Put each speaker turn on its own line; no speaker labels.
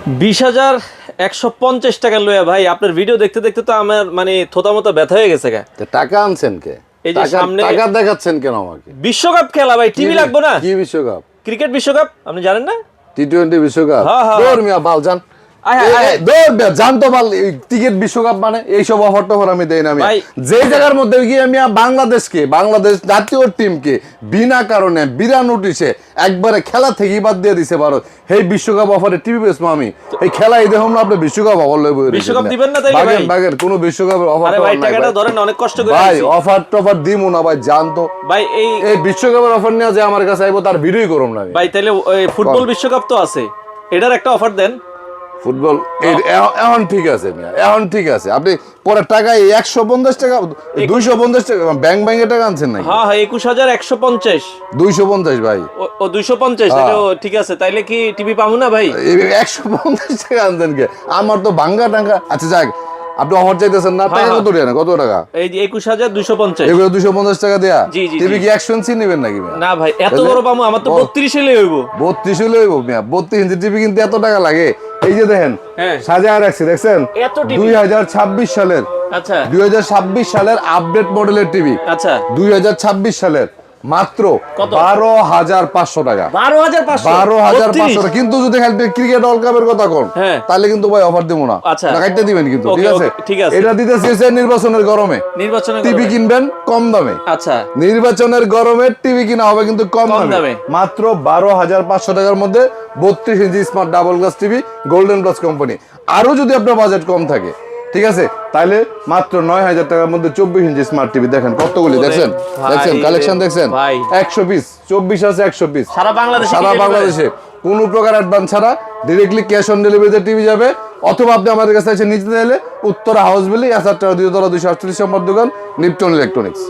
20,150 টাকা লয়া ভাই, আপনার ভিডিও দেখতে দেখতে তো আমার মানে থোতা মতো ব্যথা হয়ে গেছে গা।
টাকা আনছেন কে?
এই যে সামনে
টাকা দেখাচ্ছেন কেন আমাকে?
বিশ্বকাপ খেলা ভাই, টিভি লাগবে না?
কি বিশ্বকাপ?
ক্রিকেট বিশ্বকাপ, আপনি জানেন না?
টি-20 বিশ্বকাপ?
হ্যাঁ, হ্যাঁ।
দৌড় মিয়া বাল জান। জানতো পারল ক্রিকেট বিশ্বকাপ মানে এইসব অফার টফার আমি দেই না। আমি যে জায়গার মধ্যে গিয়ে আমি বাংলাদেশ জাতীয় টিমকে বিনা কারণে বিনা নোটিশে একবারে খেলা থেকেই বাদ দিয়ে দিছে ভারত। এই বিশ্বকাপ অফারে টিভি বেচবো আমি? এই খেলা এই দেখুন না, আপনি বিশ্বকাপ অফার লইব।
বিশ্বকাপ দিবেন না তাইলে ভাই?
বাগের কোনো বিশ্বকাপের অফার
আরে ভাই টাকাটা ধরেন, অনেক কষ্ট করে
ভাই অফার টফার দিমু না ভাই, জানতো
ভাই।
এই বিশ্বকাপের অফার নিয়ে যে আমার কাছে আইবো তার ভিডিওই করুম না
ভাই। তাইলে ওই ফুটবল বিশ্বকাপ তো আছে, এটার একটা অফার দেন।
ফুটবল এখন ঠিক আছে মিয়া, এখন ঠিক আছে। আপনি পরে টাকা 150 টাকা 250 টাকা ব্যাংকে টাকা আনছেন নাকি?
হ্যাঁ হ্যাঁ, 21,150
250 ভাই।
ও 250, এটা ঠিক আছে। তাইলে কি টিভি পাবো না ভাই?
150 টাকা আনছেন কে? আমার তো ভাঙ্গা টাঙ্গা। আচ্ছা যাক, আপনি অফার চাইতেছেন না, টাকা কত দেন? কত টাকা?
এই যে 21,250।
এগুলো 250 টাকা দেয়া?
জি জি।
টিভি কি 100 ইঞ্চি নেবেন নাকি?
না ভাই, এত বড় পাবো? আমার তো 32 হলে হইব।
32 হলে হইব মিয়া? 32 ইঞ্চি টিভি কিনতে এত টাকা লাগে? এই যে দেখেন সাজায় রাখছি, দেখছেন? 2026 সালের,
আচ্ছা
2026 সালের আপডেট মডেলের টিভি।
আচ্ছা
2026 সালের মাত্র 12,500 টাকা। 12,500। কিন্তু যদি ক্রিকেট ওয়ার্ল্ড কাপের কথা কোন, তাহলে কিন্তু ভাই অফার দেবো না।
আচ্ছা
কাটতে দিবেন কিন্তু, ঠিক আছে?
ঠিক আছে।
এটা দিতেছি নির্বাচনের গরমে টিভি কিনবেন কম দামে।
আচ্ছা,
নির্বাচনের গরমে টিভি কিনা হবে কিন্তু কম দামে, মাত্র 12,500 টাকার মধ্যে 32 inch smart double glass TV, golden plus company. আরো যদি আপনার বাজেট কম থাকে, ঠিক আছে, তাহলে মাত্র 9,000 টাকার মধ্যে 24 ইঞ্চি স্মার্ট টিভি। দেখেন কতগুলি, দেখছেন কালেকশন, দেখছেন 100 পিস, 24 আছে 100 পিস সারা বাংলাদেশে। কোনো প্রকার অ্যাডভান্স ছাড়া ডিরেক্টলি ক্যাশ অন ডেলিভারিতে টিভি যাবে। অথবা আপনি আমাদের কাছে এসে নিতে চাইলে উত্তরা হাউস বিল্ডিং, 248 নম্বর দোকান, নিপটন ইলেকট্রনিক্স।